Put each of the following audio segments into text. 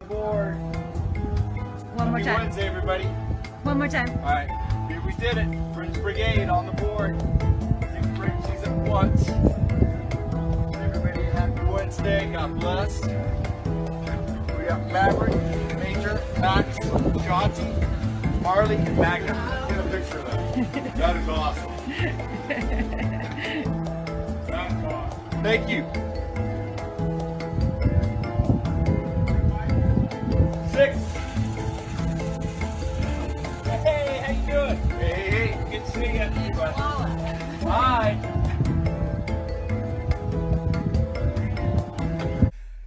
Board. One more Happy time. Wednesday, everybody. One more time. All right, here we did it. Prince Brigade on the board. 6 Frenchies at once. Everybody, happy Wednesday. God bless. We got Maverick, Major, Max, Shanti, Harley, and Magna. Get a picture of that. That is awesome. That's awesome. Thank you. 6. Hey, how you doing? Hey, good to see you. Bye.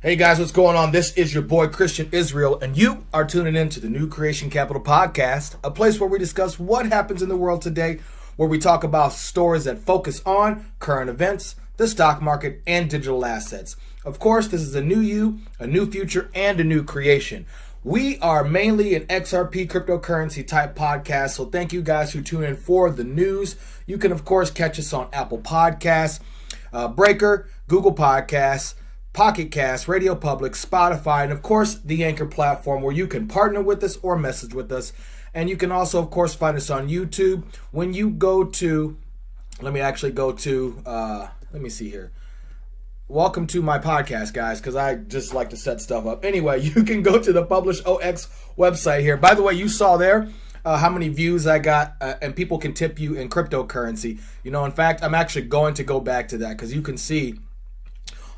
Hey guys, what's going on? This is your boy Christian Israel, and you are tuning in to the New Creation Capital Podcast, a place where we discuss what happens in the world today, where we talk about stories that focus on current events, the stock market, and digital assets. Of course, this is a new you, a new future, and a new creation. We are mainly an XRP cryptocurrency type podcast, so thank you guys who tune in for the news. You can, of course, catch us on Apple Podcasts, Breaker, Google Podcasts, Pocket Cast, Radio Public, Spotify, and of course the Anchor platform where you can partner with us or message with us. And you can also, of course, find us on YouTube. When you go to, let me see here. Welcome to my podcast, guys, because I just like to set stuff up. Anyway, you can go to the Publish OX website here. By the way, you saw there how many views I got, and people can tip you in cryptocurrency. You know, in fact, I'm actually going to go back to that because you can see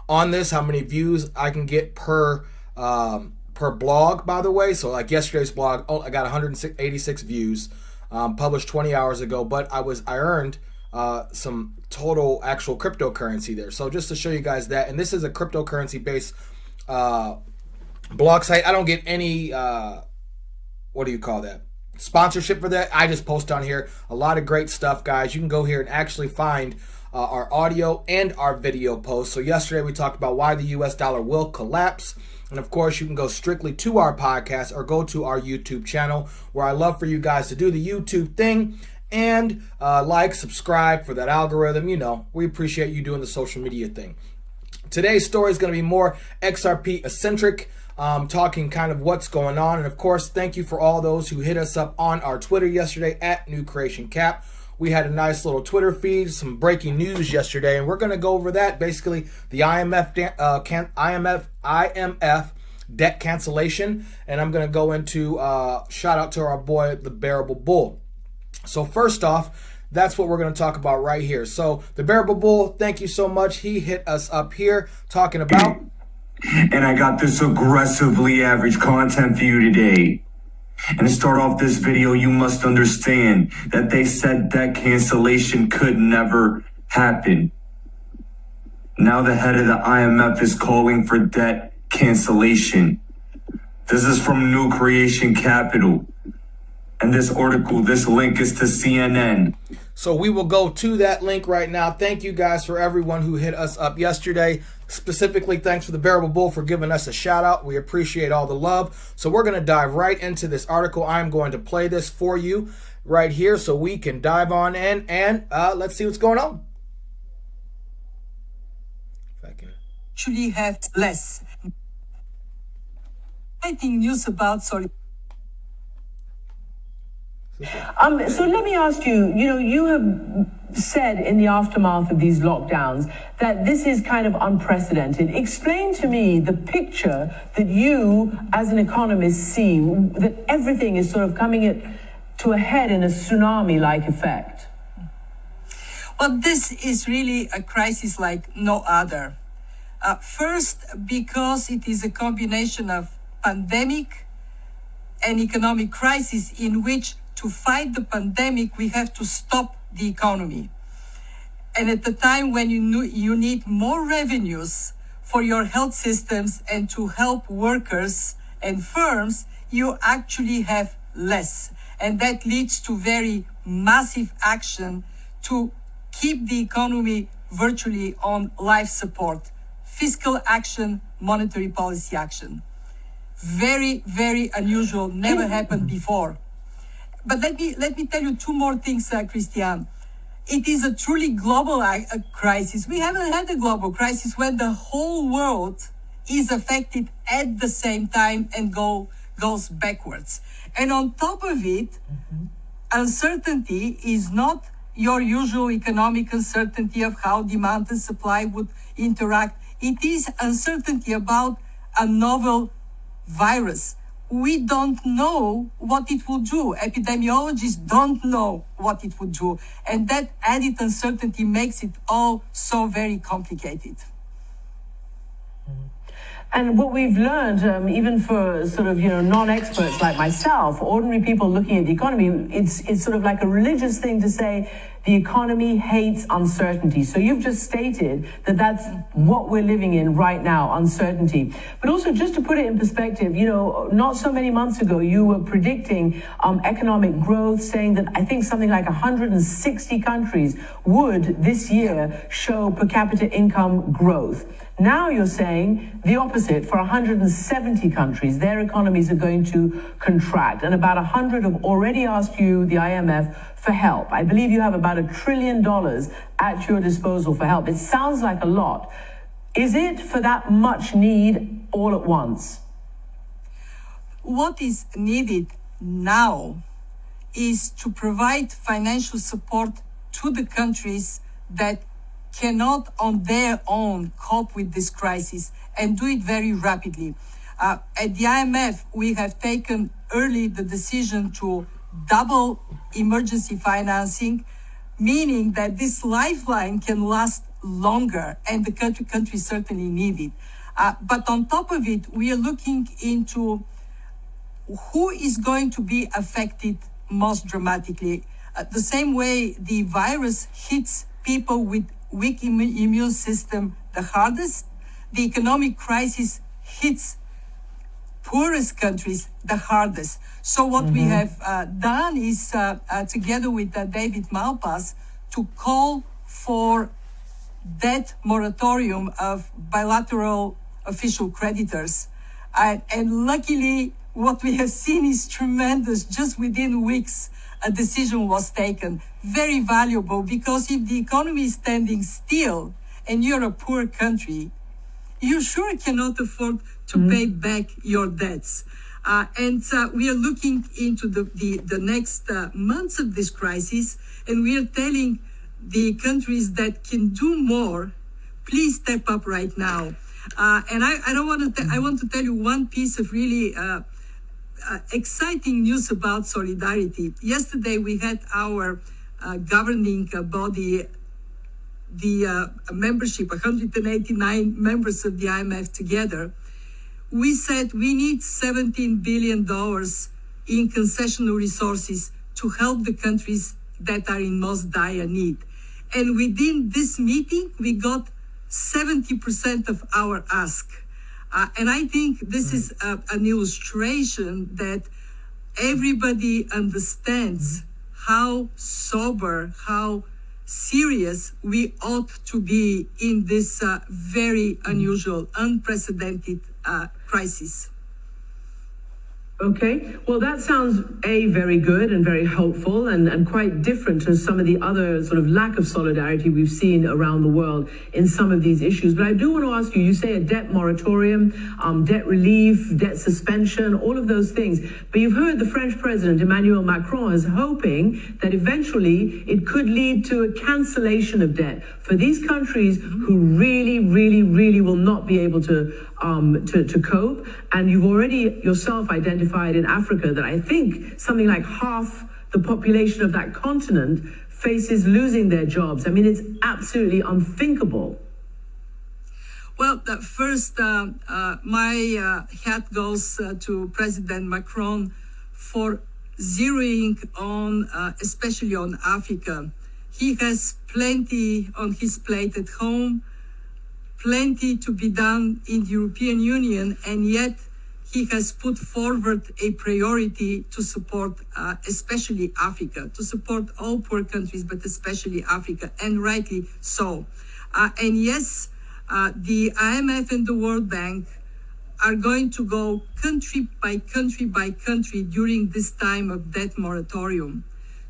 on this how many views I can get per blog, by the way. So like yesterday's blog, I got 186 views, published 20 hours ago, but I earned some total actual cryptocurrency there. So just to show you guys that, and this is a cryptocurrency based blog site. I don't get any what do you call that, sponsorship for that. I just post on here a lot of great stuff, guys. You can go here and actually find our audio and our video posts. So yesterday we talked about why the US dollar will collapse. And of course, you can go strictly to our podcast or go to our YouTube channel, where I love for you guys to do the YouTube thing and like, subscribe for that algorithm. You know, we appreciate you doing the social media thing. Today's story is going to be more XRP eccentric, talking kind of what's going on. And of course, thank you for all those who hit us up on our Twitter yesterday at New Creation Cap. We had a nice little Twitter feed, some breaking news yesterday, and we're going to go over that. Basically, the IMF debt cancellation, and I'm going to go into shout out to our boy, the Bearablebull. So first off, that's what we're going to talk about right here. So the Bearablebull, thank you so much. He hit us up here talking about. And I got this aggressively average content for you today. And to start off this video, you must understand that they said debt cancellation could never happen. Now the head of the IMF is calling for debt cancellation. This is from New Creation Capital. And this article, this link is to CNN. So we will go to that link right now. Thank you guys for everyone who hit us up yesterday. Specifically, thanks for the Bearablebull for giving us a shout out. We appreciate all the love. So we're going to dive right into this article. I'm going to play this for you right here so we can dive on in and let's see what's going on. If I can actually have less. I think news about So let me ask you, you have said in the aftermath of these lockdowns that this is kind of unprecedented. Explain to me the picture that you as an economist see, that everything is sort of coming to a head in a tsunami-like effect. Well, this is really a crisis like no other. First, because it is a combination of pandemic and economic crisis in which to fight the pandemic, we have to stop the economy. And at the time when you need more revenues for your health systems and to help workers and firms, you actually have less. And that leads to very massive action to keep the economy virtually on life support. Fiscal action, monetary policy action. Very, very unusual, never happened before. But let me tell you two more things, Christian. It is a truly global crisis. We haven't had a global crisis when the whole world is affected at the same time and goes backwards. And on top of it, uncertainty is not your usual economic uncertainty of how demand and supply would interact. It is uncertainty about a novel virus. We don't know what it will do. Epidemiologists don't know what it would do. And that added uncertainty makes it all so very complicated. And what we've learned, even for sort of, non-experts like myself, ordinary people looking at the economy, it's sort of like a religious thing to say the economy hates uncertainty. So you've just stated that that's what we're living in right now, uncertainty. But also, just to put it in perspective, not so many months ago, you were predicting economic growth, saying that I think something like 160 countries would this year show per capita income growth. Now you're saying the opposite. For 170 countries, their economies are going to contract. And about 100 have already asked you, the IMF, for help. I believe you have about $1 trillion at your disposal for help. It sounds like a lot. Is it for that much need all at once? What is needed now is to provide financial support to the countries that cannot on their own cope with this crisis, and do it very rapidly. At the IMF, we have taken early the decision to double emergency financing, meaning that this lifeline can last longer, and the country certainly need it. But on top of it, we are looking into who is going to be affected most dramatically. The same way the virus hits people with weak immune system the hardest, the economic crisis hits poorest countries the hardest. So what we have done is, together with David Malpass, to call for debt moratorium of bilateral official creditors. And luckily, what we have seen is tremendous. Just within weeks, a decision was taken. Very valuable, because if the economy is standing still and you're a poor country, you sure cannot afford to pay back your debts. And we are looking into the next months of this crisis, and we are telling the countries that can do more, please step up right now. And I want to tell you one piece of really exciting news about solidarity. Yesterday we had our governing body, the membership, 189 members of the IMF together. We said we need $17 billion in concessional resources to help the countries that are in most dire need. And within this meeting, we got 70% of our ask. And I think this is an illustration that everybody understands how sober, how serious we ought to be in this very unusual, unprecedented crisis. Okay, well, that sounds very good and very helpful and quite different to some of the other sort of lack of solidarity we've seen around the world in some of these issues. But I do want to ask you say a debt moratorium, debt relief, debt suspension, all of those things. But you've heard the French president, Emmanuel Macron, is hoping that eventually it could lead to a cancellation of debt for these countries who really, really, really will not be able to cope. And you've already yourself identified in Africa that I think something like half the population of that continent faces losing their jobs. I mean, it's absolutely unthinkable. Well, first, my hat goes to President Macron for zeroing on, especially on Africa. He has plenty on his plate at home, plenty to be done in the European Union, and yet he has put forward a priority to support especially Africa, to support all poor countries, but especially Africa, and rightly so. And yes, the IMF and the World Bank are going to go country by country by country during this time of debt moratorium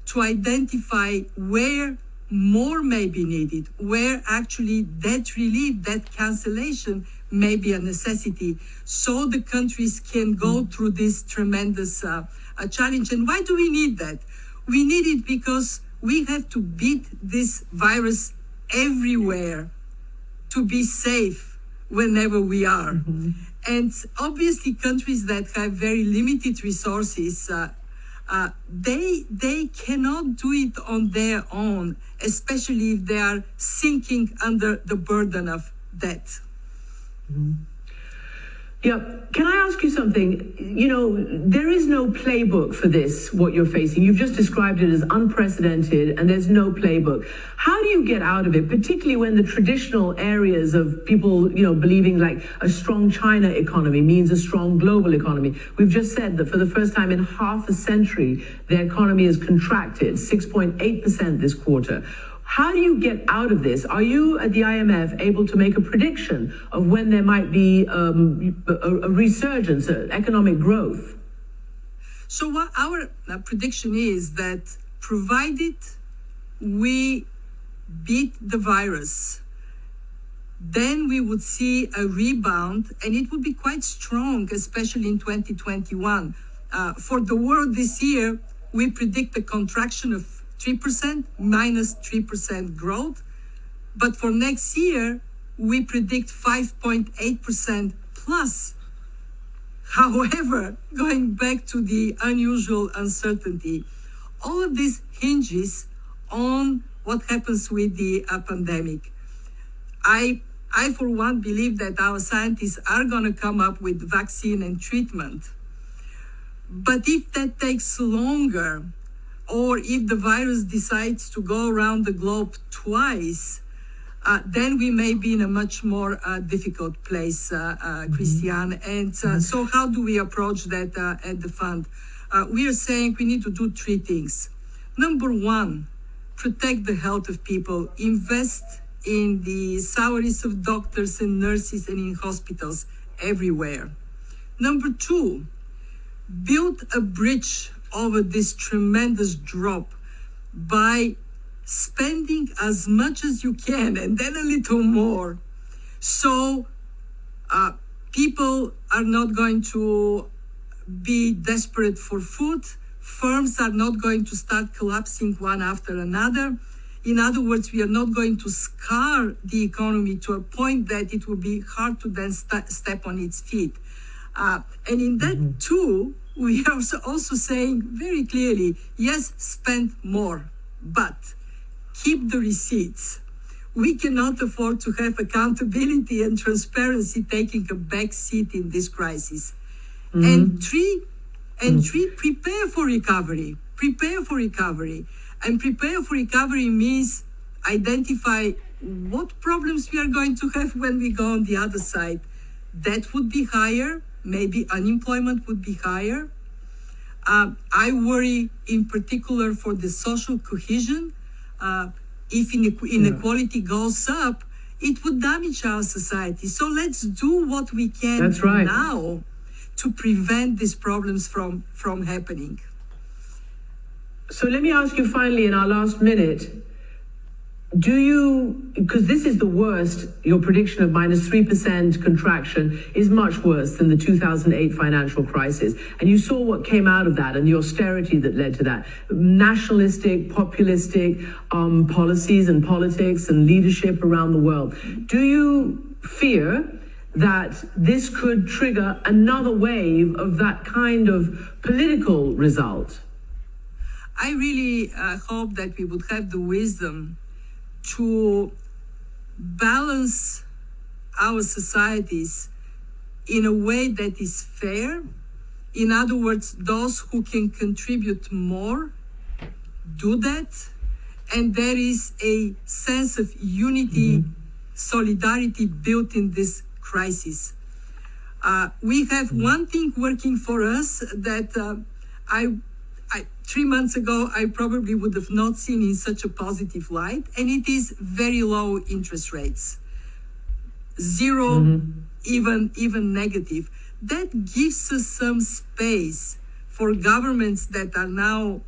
to identify where more may be needed, where actually debt relief, debt cancellation may be a necessity, so the countries can go through this tremendous challenge. And why do we need that? We need it because we have to beat this virus everywhere to be safe whenever we are. And obviously countries that have very limited resources, they cannot do it on their own, especially if they are sinking under the burden of debt. Yeah. Can I ask you something? You know, there is no playbook for this, what you're facing. You've just described it as unprecedented and there's no playbook. How do you get out of it, particularly when the traditional areas of people, you know, believing like a strong China economy means a strong global economy? We've just said that for the first time in half a century, their economy has contracted 6.8% this quarter. How do you get out of this? Are you at the IMF able to make a prediction of when there might be a resurgence, economic growth? So what our prediction is that provided we beat the virus, then we would see a rebound, and it would be quite strong, especially in 2021. For the world this year, we predict a contraction of 3%, minus 3% growth. But for next year, we predict 5.8% plus. However, going back to the unusual uncertainty, all of this hinges on what happens with the pandemic. I, for one, believe that our scientists are going to come up with vaccine and treatment. But if that takes longer, or if the virus decides to go around the globe twice, then we may be in a much more difficult place, Christian. And so how do we approach that at the fund? We are saying we need to do three things. Number one, protect the health of people, invest in the salaries of doctors and nurses and in hospitals everywhere. Number two, build a bridge over this tremendous drop by spending as much as you can and then a little more. So people are not going to be desperate for food. Firms are not going to start collapsing one after another. In other words, we are not going to scar the economy to a point that it will be hard to then step on its feet. And in that too, we are also saying very clearly, yes, spend more, but keep the receipts. We cannot afford to have accountability and transparency taking a back seat in this crisis. And three, prepare for recovery. Prepare for recovery. And prepare for recovery means identify what problems we are going to have when we go on the other side. That would be higher. Maybe unemployment would be higher. I worry in particular for the social cohesion. If inequality goes up, it would damage our society. So let's do what we can now to prevent these problems from happening. So let me ask you finally in our last minute, do you, because this is the worst, your prediction of minus 3% contraction is much worse than the 2008 financial crisis. And you saw what came out of that and the austerity that led to that. Nationalistic, populistic policies and politics and leadership around the world. Do you fear that this could trigger another wave of that kind of political result? I really hope that we would have the wisdom to balance our societies in a way that is fair. In other words, those who can contribute more do that. And there is a sense of unity, solidarity built in this crisis. We have one thing working for us that 3 months ago, I probably would have not seen in such a positive light, and it is very low interest rates. Zero, even negative. That gives us some space for governments that are now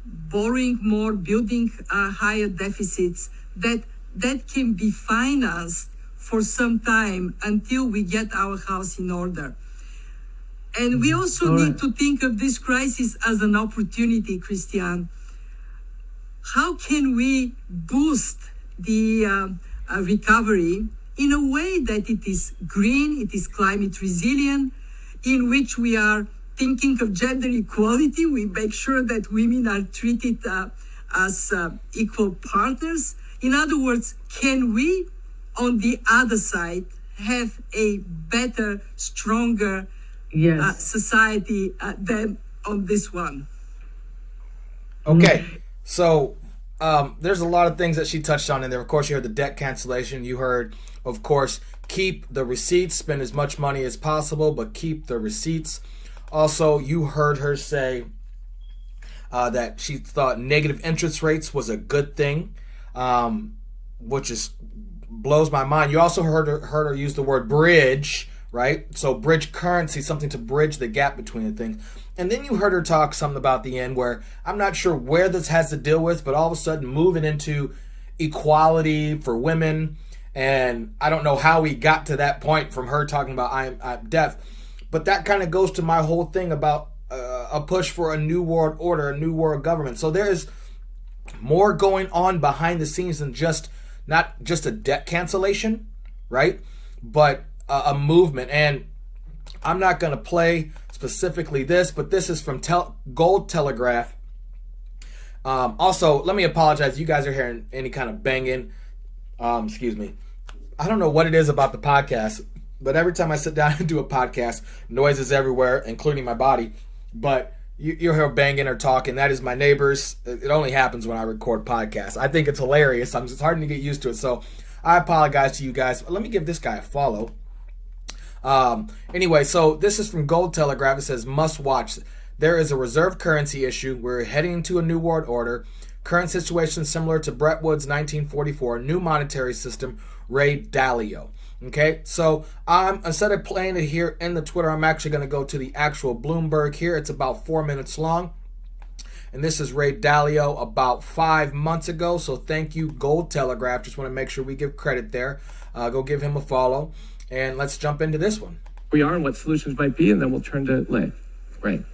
borrowing more, building higher deficits, that can be financed for some time until we get our house in order. And we also need to think of this crisis as an opportunity, Christian. How can we boost the recovery in a way that it is green, it is climate resilient, in which we are thinking of gender equality, we make sure that women are treated as equal partners. In other words, can we, on the other side, have a better, stronger society than on this one? Okay, so there's a lot of things that she touched on in there. Of course, you heard the debt cancellation. You heard, of course, keep the receipts, spend as much money as possible, but keep the receipts. Also, you heard her say that she thought negative interest rates was a good thing, which is blows my mind. You also heard her use the word bridge, right? So bridge currency, something to bridge the gap between the things. And then you heard her talk something about the end where I'm not sure where this has to deal with, but all of a sudden moving into equality for women. And I don't know how we got to that point from her talking about I'm deaf. But that kind of goes to my whole thing about a push for a new world order, a new world government. So there is more going on behind the scenes than not just a debt cancellation, right? But a movement. And I'm not going to play specifically this, but this is from Gold Telegraph. Also, let me apologize. You guys are hearing any kind of banging. Excuse me. I don't know what it is about the podcast, but every time I sit down and do a podcast, noise is everywhere, including my body. But you'll hear banging or talking. That is my neighbors. It only happens when I record podcasts. I think it's hilarious. It's hard to get used to it. So I apologize to you guys. Let me give this guy a follow. Anyway, so this is from Gold Telegraph. It says, must watch. There is a reserve currency issue. We're heading to a new world order. Current situation similar to Bretton Woods 1944. New monetary system. Ray Dalio. Okay, so instead of playing it here in the Twitter, I'm actually going to go to the actual Bloomberg here. It's about 4 minutes long. And this is Ray Dalio about 5 months ago. So thank you, Gold Telegraph. Just want to make sure we give credit there. Go give him a follow. And let's jump into this one. We are and what solutions might be, and then we'll turn to Lay. Ray.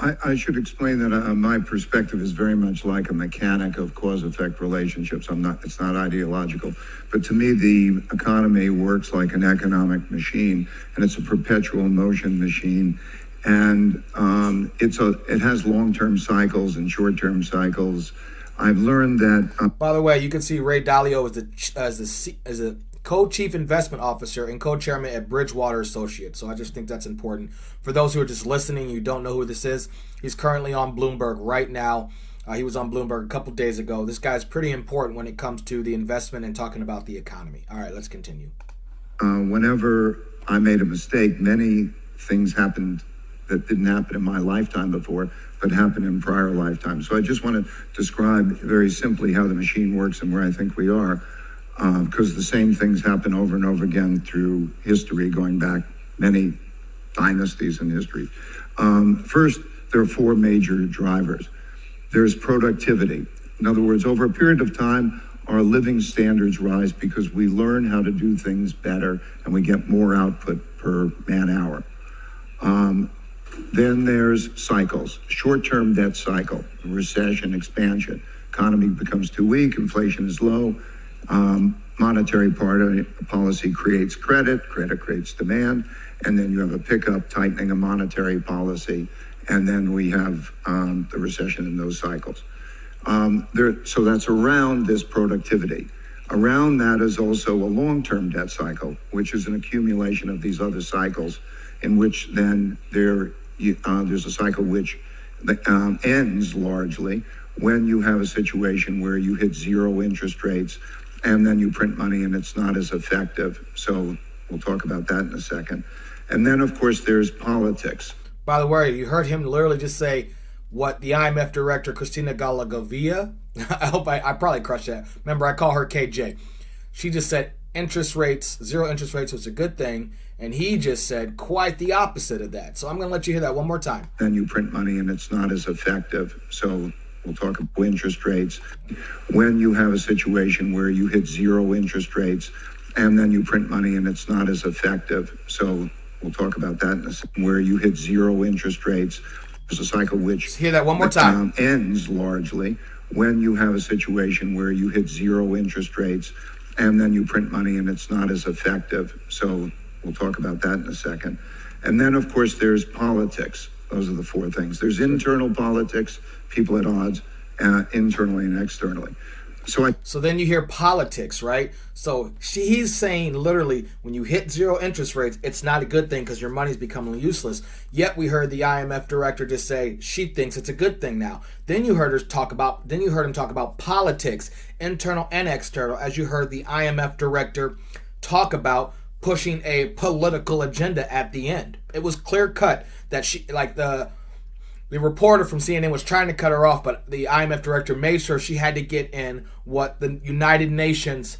I should explain that my perspective is very much like a mechanic of cause-effect relationships. It's not ideological. But to me, the economy works like an economic machine, and it's a perpetual motion machine. And it has long-term cycles and short-term cycles. I've learned that... By the way, you can see Ray Dalio as a co-chief investment officer and co-chairman at Bridgewater Associates. So I just think that's important. For those who are just listening, you don't know who this is. He's currently on Bloomberg right now. He was on Bloomberg a couple days ago. This guy's pretty important when it comes to the investment and talking about the economy. All right, let's continue. Whenever I made a mistake, many things happened that didn't happen in my lifetime before, but happened in prior lifetimes. So I just want to describe very simply how the machine works and where I think we are. Because the same things happen over and over again through history, going back many dynasties in history. First, there are four major drivers. There's productivity. In other words, over a period of time, our living standards rise because we learn how to do things better and we get more output per man hour. Then there's cycles, short-term debt cycle, recession, expansion. Economy becomes too weak, inflation is low. Monetary policy creates credit creates demand, and then you have a pickup, tightening of monetary policy, and then we have the recession in those cycles. So that's around this productivity. Around that is also a long-term debt cycle, which is an accumulation of these other cycles, in which then there's a cycle which ends largely when you have a situation where you hit zero interest rates and then you print money and it's not as effective. So we'll talk about that in a second. And then, of course, there's politics. By the way, you heard him literally just say what the IMF director, Christina Galagovia, I hope I probably crushed that. Remember, I call her KJ. She just said zero interest rates was a good thing. And he just said quite the opposite of that. So I'm going to let you hear that one more time. Then you print money and it's not as effective. So we'll talk about interest rates. When you have a situation where you hit zero interest rates and then you print money and it's not as effective. So we'll talk about that in a second, where you hit zero interest rates. There's a cycle which Let's hear that one more time. Ends largely when you have a situation where you hit zero interest rates and then you print money and it's not as effective. So we'll talk about that in a second. And then, of course, there's politics. Those are the four things. There's internal politics, people at odds, internally and externally. So then you hear politics, right? So he's saying literally when you hit zero interest rates, it's not a good thing because your money's becoming useless. Yet we heard the IMF director just say she thinks it's a good thing now. Then you heard him talk about politics, internal and external, as you heard the IMF director talk about pushing a political agenda at the end. It was clear cut that the reporter from CNN was trying to cut her off, but the IMF director made sure she had to get in what the United Nations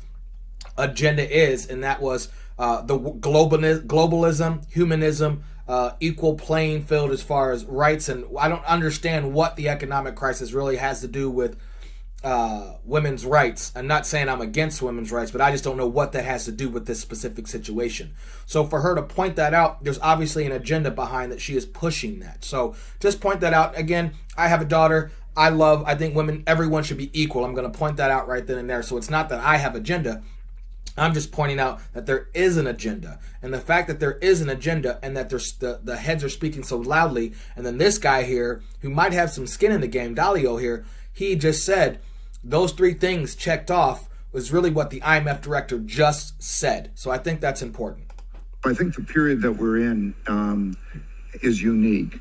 agenda is, and that was the globalism, humanism, equal playing field as far as rights. And I don't understand what the economic crisis really has to do with women's rights. I'm not saying I'm against women's rights, but I just don't know what that has to do with this specific situation. So for her to point that out, there's obviously an agenda behind that. She is pushing that. So just point that out. Again, I have a daughter. I think everyone should be equal. I'm going to point that out right then and there. So it's not that I have agenda. I'm just pointing out that there is an agenda. And the fact that there is an agenda and that the heads are speaking so loudly, and then this guy here, who might have some skin in the game, Dalio here, he just said those three things checked off was really what the IMF director just said. So I think that's important. I think the period that we're in is unique.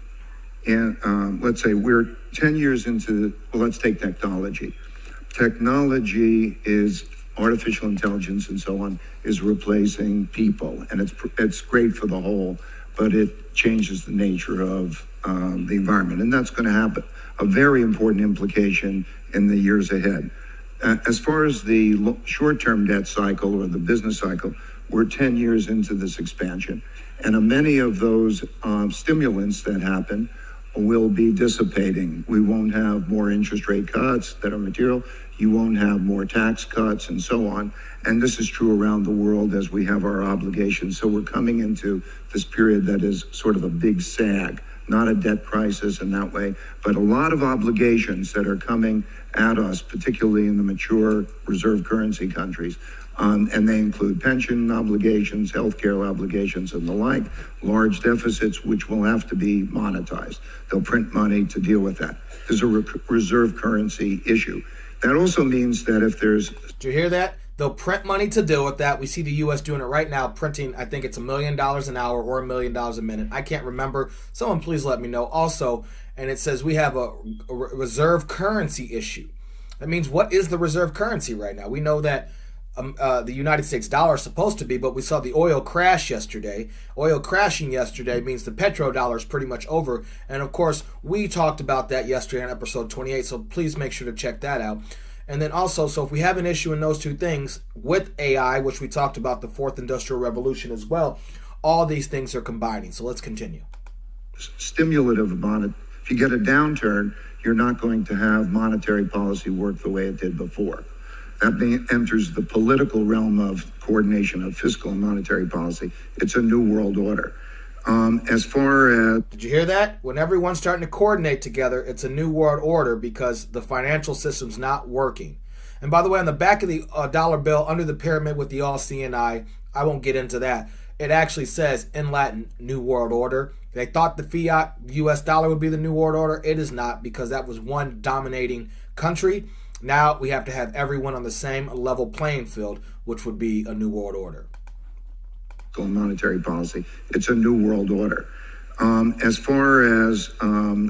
And let's say we're 10 years into, let's take technology. Technology is artificial intelligence and so on is replacing people. And it's great for the whole, but it changes the nature of the environment. And that's going to have a very important implication in the years ahead. As far as the short-term debt cycle or the business cycle, we're 10 years into this expansion. And many of those stimulants that happen will be dissipating. We won't have more interest rate cuts that are material. You won't have more tax cuts and so on. And this is true around the world as we have our obligations. So we're coming into this period that is sort of a big sag, not a debt crisis in that way, but a lot of obligations that are coming at us, particularly in the mature reserve currency countries. And they include pension obligations, healthcare obligations, and the like, large deficits, which will have to be monetized. They'll print money to deal with that. There's a reserve currency issue. That also means that if there's... Did you hear that? They'll print money to deal with that. We see the U.S. doing it right now, printing, I think it's $1 million an hour or $1 million a minute. I can't remember. Someone please let me know. Also, and it says we have a reserve currency issue. That means what is the reserve currency right now? We know that the United States dollar is supposed to be, but we saw the oil crash yesterday. Oil crashing yesterday means the petrodollar is pretty much over. And of course, we talked about that yesterday on episode 28, so please make sure to check that out. And then also, so if we have an issue in those two things with AI, which we talked about the fourth industrial revolution as well, all these things are combining. So let's continue. Stimulative if you get a downturn, you're not going to have monetary policy work the way it did before. That enters the political realm of coordination of fiscal and monetary policy. It's a new world order. As far as... Did you hear that? When everyone's starting to coordinate together, it's a new world order because the financial system's not working. And by the way, on the back of the dollar bill, under the pyramid with the all seeing eye, I won't get into that. It actually says in Latin, New World Order. They thought the fiat US dollar would be the New World Order. It is not, because that was one dominating country. Now we have to have everyone on the same level playing field, which would be a New World Order. Monetary policy, it's a new world order. As far as those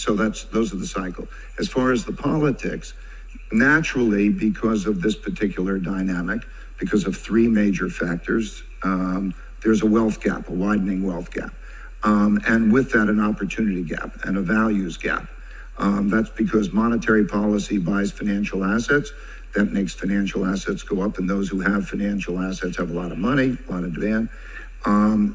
are the cycle. As far as the politics, naturally, because of this particular dynamic, because of three major factors, there's a wealth gap, a widening wealth gap. And with that, an opportunity gap and a values gap. That's because monetary policy buys financial assets. That makes financial assets go up, and those who have financial assets have a lot of money, a lot of demand.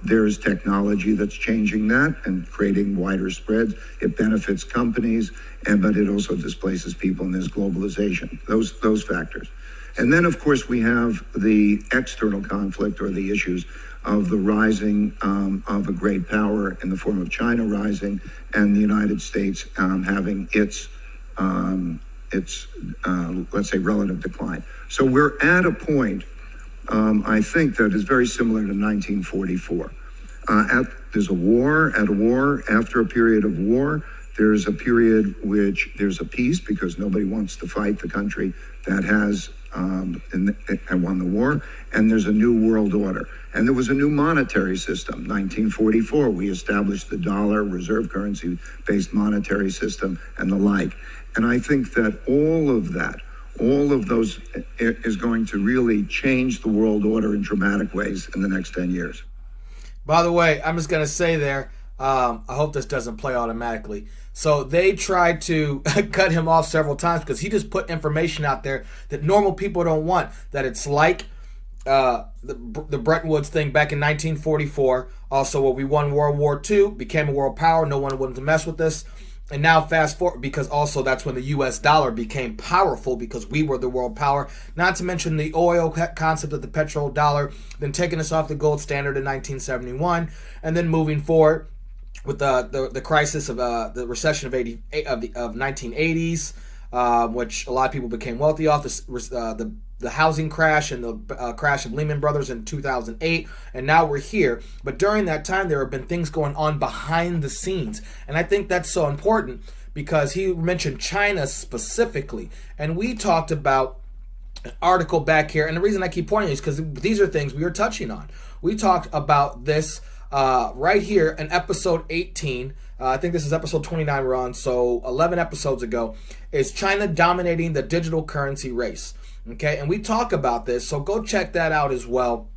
There's technology that's changing that and creating wider spreads. It benefits companies, but it also displaces people, and there's globalization. Those factors. And then, of course, we have the external conflict or the issues of the rising of a great power in the form of China rising and the United States having its let's say, relative decline. So we're at a point, I think, that is very similar to 1944. There's a war. At a war, after a period of war, there's a period which there's a peace because nobody wants to fight the country that has won the war, and there's a new world order. And there was a new monetary system. 1944, we established the dollar, reserve currency-based monetary system, and the like. And I think that all of those is going to really change the world order in dramatic ways in the next 10 years. By the way, I'm just going to say there, I hope this doesn't play automatically. So they tried to cut him off several times because he just put information out there that normal people don't want, that it's like the Bretton Woods thing back in 1944, also where we won World War II, became a world power, no one wanted to mess with this. And now fast forward, because also that's when the US dollar became powerful because we were the world power. Not to mention the oil concept of the petrodollar, then taking us off the gold standard in 1971, and then moving forward with the crisis of the recession of 1980s, which a lot of people became wealthy off, the housing crash and the crash of Lehman Brothers in 2008, and now we're here. But during that time, there have been things going on behind the scenes, and I think that's so important because he mentioned China specifically, and we talked about an article back here, and the reason I keep pointing is because these are things we are touching on. We talked about this right here in episode 18. I think this is episode 29 we're on, so 11 episodes ago, is China dominating the digital currency race. Okay, and we talk about this, so go check that out as well.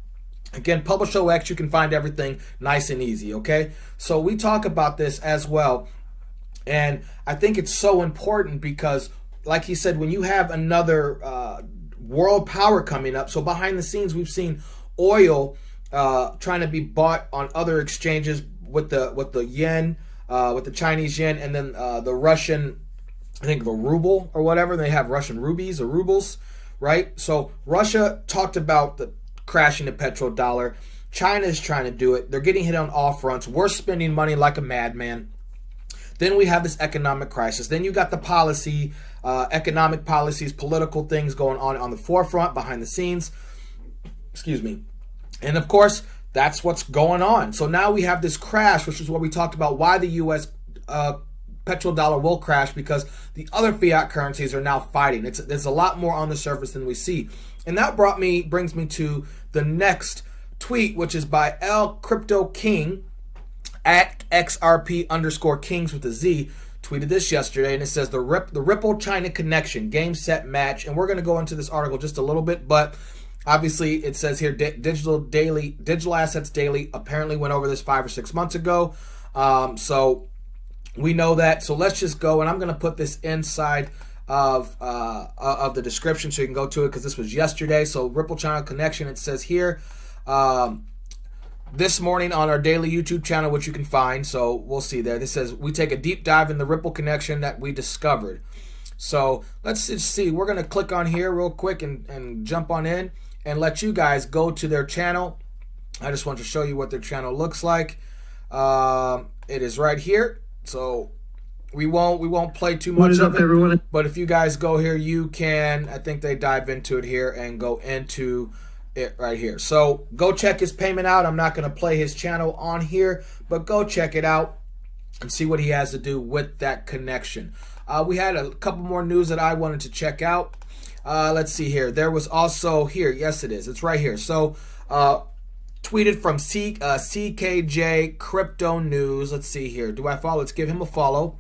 Again, Publish OX, you can find everything nice and easy, okay? So we talk about this as well, and I think it's so important because, like he said, when you have another world power coming up, so behind the scenes, we've seen oil trying to be bought on other exchanges with the yen, with the Chinese yen, and then the Russian, I think the ruble or whatever. They have Russian rubies or rubles, right? So Russia talked about the crashing the petrodollar. China is trying to do it. They're getting hit on all fronts. We're spending money like a madman. Then we have this economic crisis. Then you got the policy, economic policies, political things going on the forefront, behind the scenes. Excuse me. And of course, that's what's going on. So now we have this crash, which is what we talked about, why the U.S. Petrodollar will crash, because the other fiat currencies are now fighting. There's a lot more on the surface than we see. And that brings me to the next tweet, which is by L Crypto King at XRP_Kings with a Z. Tweeted this yesterday, and it says the Ripple China connection, game, set, match. And we're going to go into this article just a little bit, but obviously it says here digital assets daily apparently went over this 5 or 6 months ago. So we know that. So let's just go, and I'm going to put this inside of the description so you can go to it because this was yesterday. So Ripple China connection, it says here this morning on our daily YouTube channel, which you can find. So we'll see there. This says we take a deep dive in the Ripple connection that we discovered. So let's just see. We're going to click on here real quick and jump on in and let you guys go to their channel. I just want to show you what their channel looks like. It is right here. So we won't play too much of it, everyone? But if you guys go here, you can. I think they dive into it here and go into it right here. So go check his payment out. I'm not going to play his channel on here, but go check it out and see what he has to do with that connection. We had a couple more news that I wanted to check out. Let's see here. There was also here. Yes, it is. It's right here. So tweeted from CKJ Crypto News. Let's see here. Do I follow? Let's give him a follow.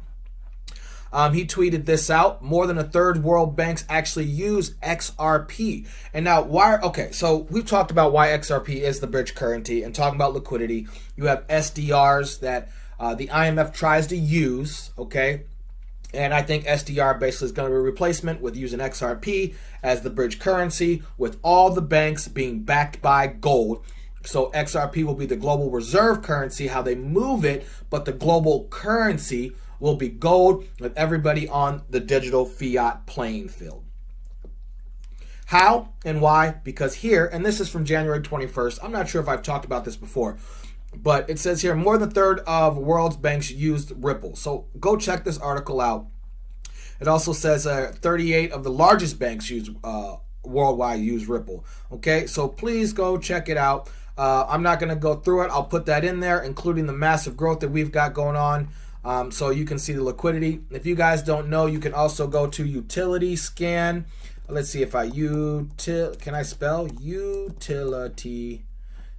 He tweeted this out. More than a third world banks actually use XRP. And now why? Okay, so we've talked about why XRP is the bridge currency and talking about liquidity. You have SDRs that the IMF tries to use, okay? And I think SDR basically is going to be a replacement with using XRP as the bridge currency, with all the banks being backed by gold. So XRP will be the global reserve currency, how they move it, but the global currency will be gold with everybody on the digital fiat playing field. How and why? Because here, and this is from January 21st, I'm not sure if I've talked about this before, but it says here, more than a third of world's banks used Ripple. So go check this article out. It also says 38 of the largest banks worldwide use Ripple. Okay, so please go check it out. I'm not going to go through it. I'll put that in there, including the massive growth that we've got going on, so you can see the liquidity. If you guys don't know, you can also go to utility scan. Let's see if can I spell utility?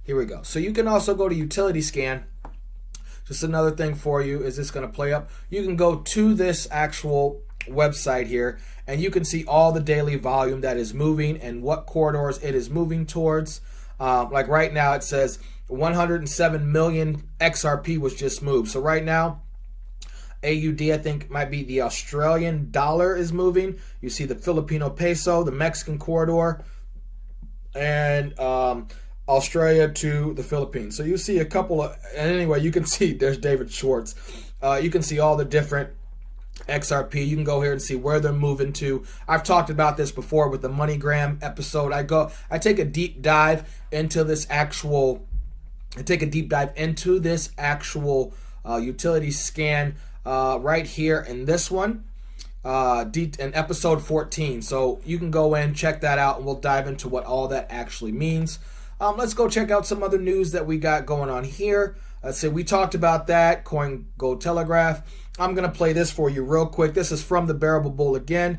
Here we go. So you can also go to utility scan. Just another thing for you, is this going to play up? You can go to this actual website here, and you can see all the daily volume that is moving and what corridors it is moving towards. Like right now, it says 107 million XRP was just moved. So right now, AUD, I think might be the Australian dollar, is moving. You see the Filipino peso, the Mexican corridor, and Australia to the Philippines. So you see a couple of, and anyway, you can see there's David Schwartz. You can see all the different XRP. You can go here and see where they're moving to. I've talked about this before with the MoneyGram episode. I take a deep dive into this actual utility scan right here in this one, in episode 14. So you can go in, check that out, and we'll dive into what all that actually means. Let's go check out some other news that we got going on here. Let's see, we talked about that, Cointelegraph. I'm going to play this for you real quick. This is from the Bearablebull again.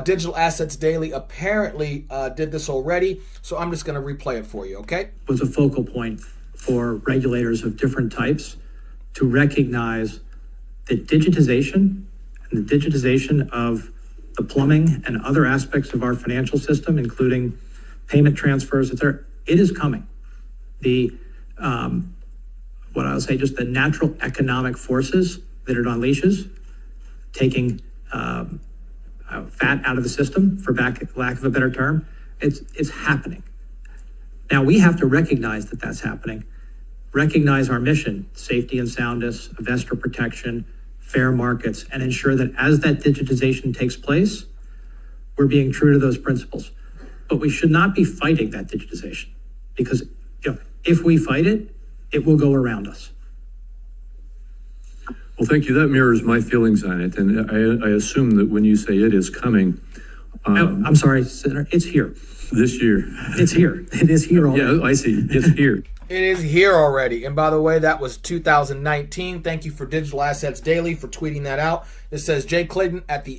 Digital Assets Daily apparently did this already, so I'm just going to replay it for you, okay? Was a focal point for regulators of different types to recognize that digitization and the digitization of the plumbing and other aspects of our financial system, including payment transfers, etc., it is coming. What I'll say, just the natural economic forces that it unleashes, taking fat out of the system, for lack of a better term, it's happening. Now we have to recognize that that's happening, recognize our mission, safety and soundness, investor protection, fair markets, and ensure that as that digitization takes place, we're being true to those principles. But we should not be fighting that digitization, because if we fight it, it will go around us. Well, thank you. That mirrors my feelings on it. And I assume that when you say it is coming... I'm sorry, Senator, it's here. This year. It's here. It is here already. Yeah, I see. It's here. It is here already. And by the way, that was 2019. Thank you for Digital Assets Daily for tweeting that out. It says Jay Clayton at the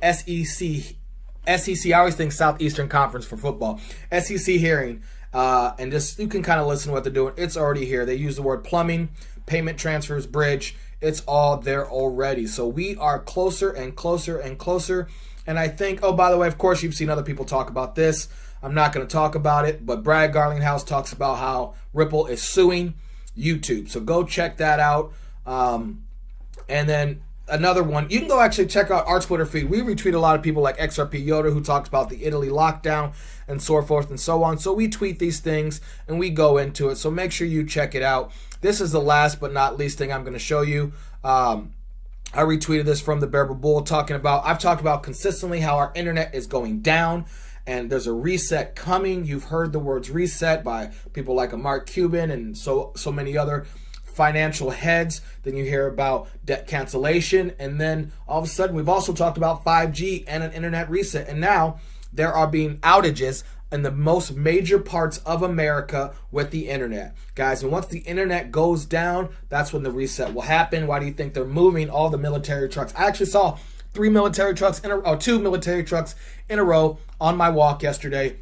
SEC, I always think Southeastern Conference for football, SEC hearing. And just, you can kind of listen to what they're doing. It's already here. They use the word plumbing, payment transfers, bridge. It's all there already. So we are closer and closer and closer. And I think, oh, by the way, of course, you've seen other people talk about this. I'm not going to talk about it, but Brad Garlinghouse talks about how Ripple is suing YouTube. So go check that out. And then another one, you can go actually check out our Twitter feed. We retweet a lot of people like XRP Yoda, who talks about the Italy lockdown and so forth and so on. So we tweet these things and we go into it. So make sure you check it out. This is the last but not least thing I'm going to show you. I retweeted this from the Bearablebull talking about, I've talked about consistently how our internet is going down and there's a reset coming. You've heard the words reset by people like Mark Cuban and so many other financial heads. Then you hear about debt cancellation, and then all of a sudden we've also talked about 5G and an internet reset, and now there are being outages in the most major parts of America with the internet, guys. And once the internet goes down, that's when the reset will happen. Why do you think they're moving all the military trucks? I actually saw 2 military trucks in a row on my walk yesterday,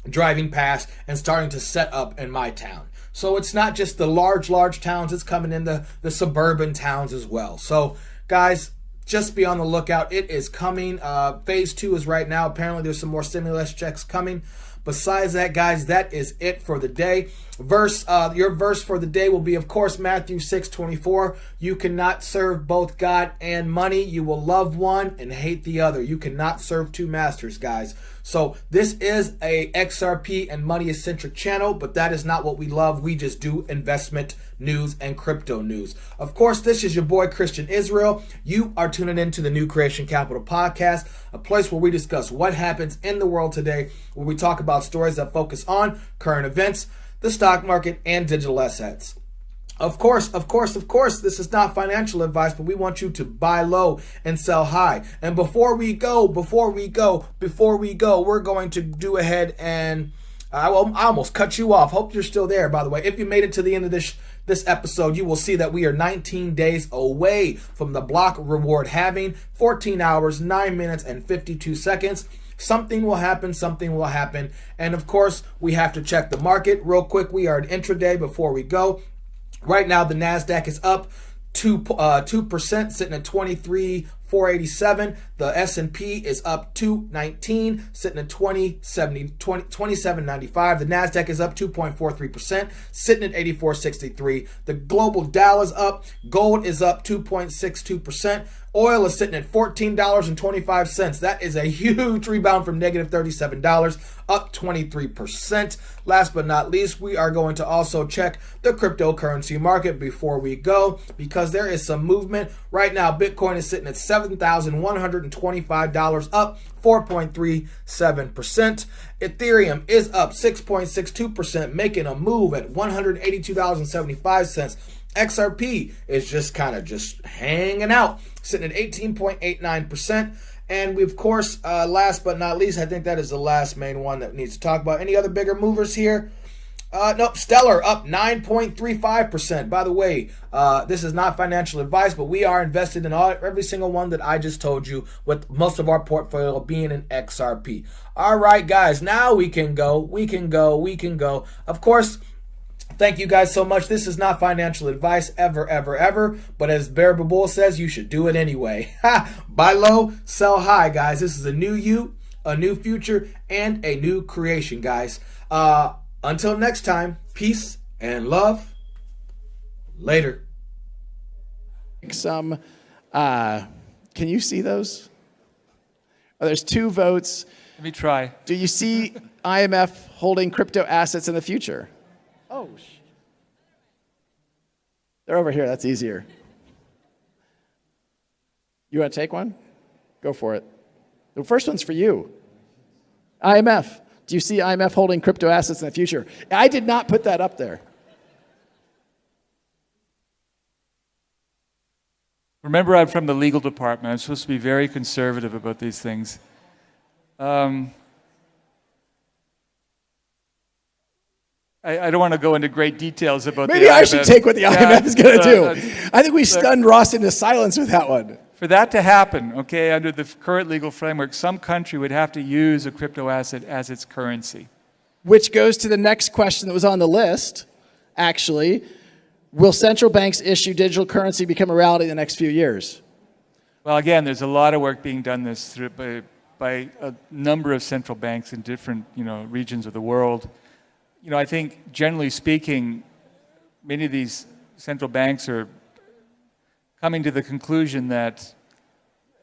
driving past and starting to set up in my town. So it's not just the large towns, it's coming in the suburban towns as well. So guys, just be on the lookout. It is coming. Phase 2 is right now. Apparently there's some more stimulus checks coming. Besides that, guys, that is it for the day. Your verse for the day will be, of course, Matthew 6:24. You cannot serve both God and money. You will love one and hate the other. You cannot serve two masters, guys. So this is a XRP and money-centric channel, but that is not what we love. We just do investment news and crypto news. Of course, this is your boy Christian Israel. You are tuning into the New Creation Capital Podcast, a place where we discuss what happens in the world today, where we talk about stories that focus on current events, the stock market, and digital assets. Of course, this is not financial advice, but we want you to buy low and sell high. And before we go, we're going to do ahead and I almost cut you off. Hope you're still there, by the way. If you made it to the end of this episode, you will see that we are 19 days away from the block reward halving, 14 hours, 9 minutes, and 52 seconds. Something will happen. And of course, we have to check the market real quick. We are at intraday before we go. Right now, the NASDAQ is up 2%, sitting at 23,487. The S&P is up 219, sitting at 2795. The NASDAQ is up 2.43%, sitting at 8463. The global Dow is up. Gold is up 2.62%. Oil is sitting at $14.25. That is a huge rebound from negative $37, up 23%. Last but not least, we are going to also check the cryptocurrency market before we go, because there is some movement. Right now, Bitcoin is sitting at $7,125, up 4.37%. Ethereum is up 6.62%, making a move at $182.75. XRP is just kind of hanging out, sitting at 18.89%. And we, of course, last but not least, I think that is the last main one that needs to talk about. Any other bigger movers here? Nope. Stellar up 9.35%. By the way, this is not financial advice, but we are invested in every single one that I just told you, with most of our portfolio being in XRP. All right, guys, now we can go. Of course, thank you guys so much. This is not financial advice ever. But as Bearablebull says, you should do it anyway. Buy low, sell high, guys. This is a new you, a new future, and a new creation, guys. Until next time, peace and love. Later. Can you see those? Oh, there's 2 votes. Let me try. Do you see IMF holding crypto assets in the future? Oh, they're over here. That's easier. You want to take one? Go for it. The first one's for you. IMF. Do you see IMF holding crypto assets in the future? I did not put that up there. Remember, I'm from the legal department. I'm supposed to be very conservative about these things. I don't want to go into great details about Maybe the IMF. I should take what the IMF is going to do. I think we stunned Ross into silence with that one. For that to happen, okay, under the current legal framework, some country would have to use a crypto asset as its currency. Which goes to the next question that was on the list, actually. Will central banks issue digital currency become a reality in the next few years? Well, again, there's a lot of work being done by a number of central banks in different regions of the world. I think generally speaking, many of these central banks are coming to the conclusion that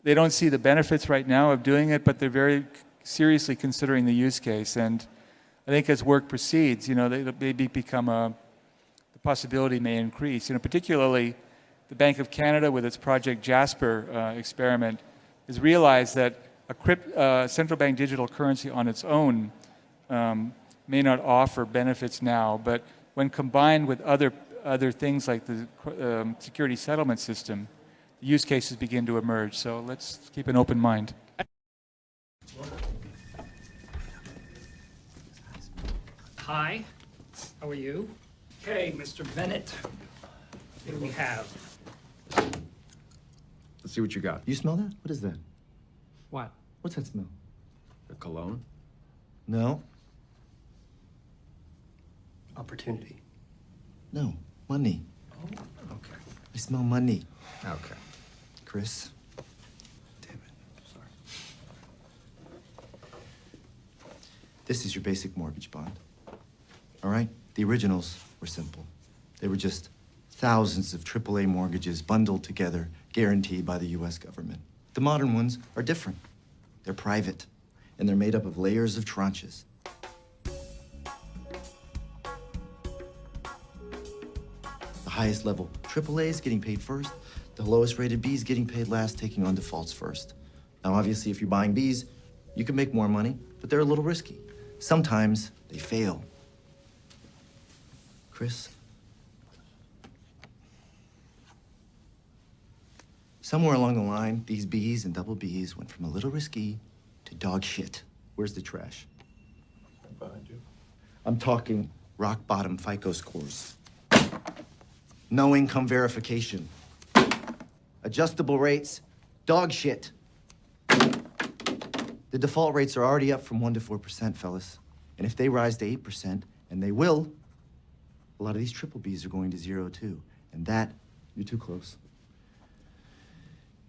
they don't see the benefits right now of doing it, but they're very seriously considering the use case. And I think as work proceeds, they maybe the possibility may increase. Particularly the Bank of Canada with its Project Jasper experiment has realized that a central bank digital currency on its own may not offer benefits now, but when combined with other things like the security settlement system, the use cases begin to emerge. So let's keep an open mind. Hi, how are you? Okay, Mr. Bennett, what do we have? Let's see what you got. You smell that? What is that? What? What's that smell? A cologne? No. Opportunity. No. Money. Oh, okay. I smell money. Okay. Chris. Damn it. Sorry. This is your basic mortgage bond. All right? The originals were simple. They were just thousands of AAA mortgages bundled together, guaranteed by the U.S. government. The modern ones are different. They're private. and they're made up of layers of tranches. The highest level AAA is getting paid first. The lowest rated B is getting paid last, taking on defaults first. Now, obviously, if you're buying Bs, you can make more money, but they're a little risky. Sometimes they fail. Chris? Somewhere along the line, these Bs and double Bs went from a little risky to dog shit. Where's the trash? Behind you. I'm talking rock bottom FICO scores. No income verification. Adjustable rates, dog shit. The default rates are already up from 1% to 4%, fellas. And if they rise to 8%, and they will, a lot of these triple Bs are going to 0 too. And that, you're too close,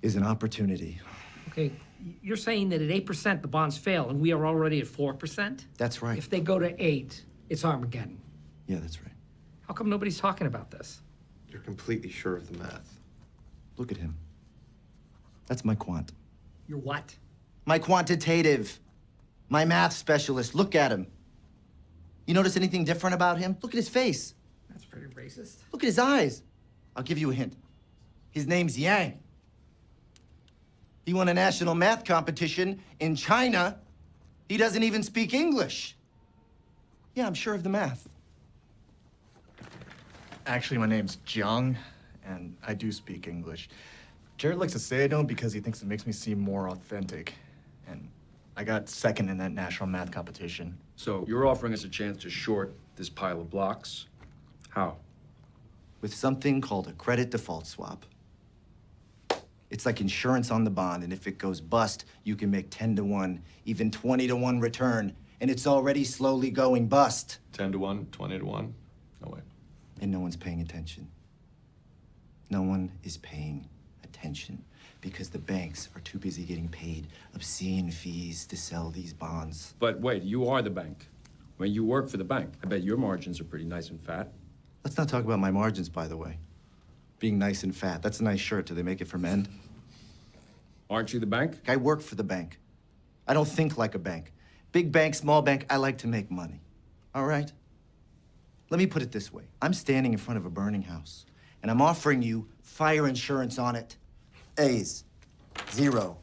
is an opportunity. Okay, you're saying that at 8% the bonds fail and we are already at 4%? That's right. If they go to 8, it's Armageddon. Yeah, that's right. How come nobody's talking about this? You're completely sure of the math. Look at him. That's my quant. You're what? My quantitative. My math specialist. Look at him. You notice anything different about him? Look at his face. That's pretty racist. Look at his eyes. I'll give you a hint. His name's Yang. He won a national math competition in China. He doesn't even speak English. Yeah, I'm sure of the math. Actually, my name's Jiang, and I do speak English. Jared likes to say I don't because he thinks it makes me seem more authentic. And I got second in that national math competition. So you're offering us a chance to short this pile of blocks? How? With something called a credit default swap. It's like insurance on the bond, and if it goes bust, you can make 10 to 1, even 20 to 1 return, and it's already slowly going bust. 10 to 1, 20 to 1? No way. And no one's paying attention. No one is paying attention because the banks are too busy getting paid obscene fees to sell these bonds. But wait, you are the bank. When you work for the bank, I bet your margins are pretty nice and fat. Let's not talk about my margins, by the way. Being nice and fat. That's a nice shirt. Do they make it for men? Aren't you the bank? I work for the bank. I don't think like a bank. Big bank, small bank, I like to make money. All right? Let me put it this way. I'm standing in front of a burning house, and I'm offering you fire insurance on it. A's, 0.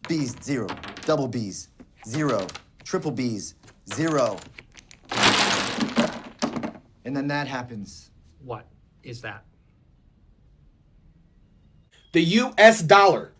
B's, 0. Double B's, 0. Triple B's, 0. And then that happens. What is that? The US dollar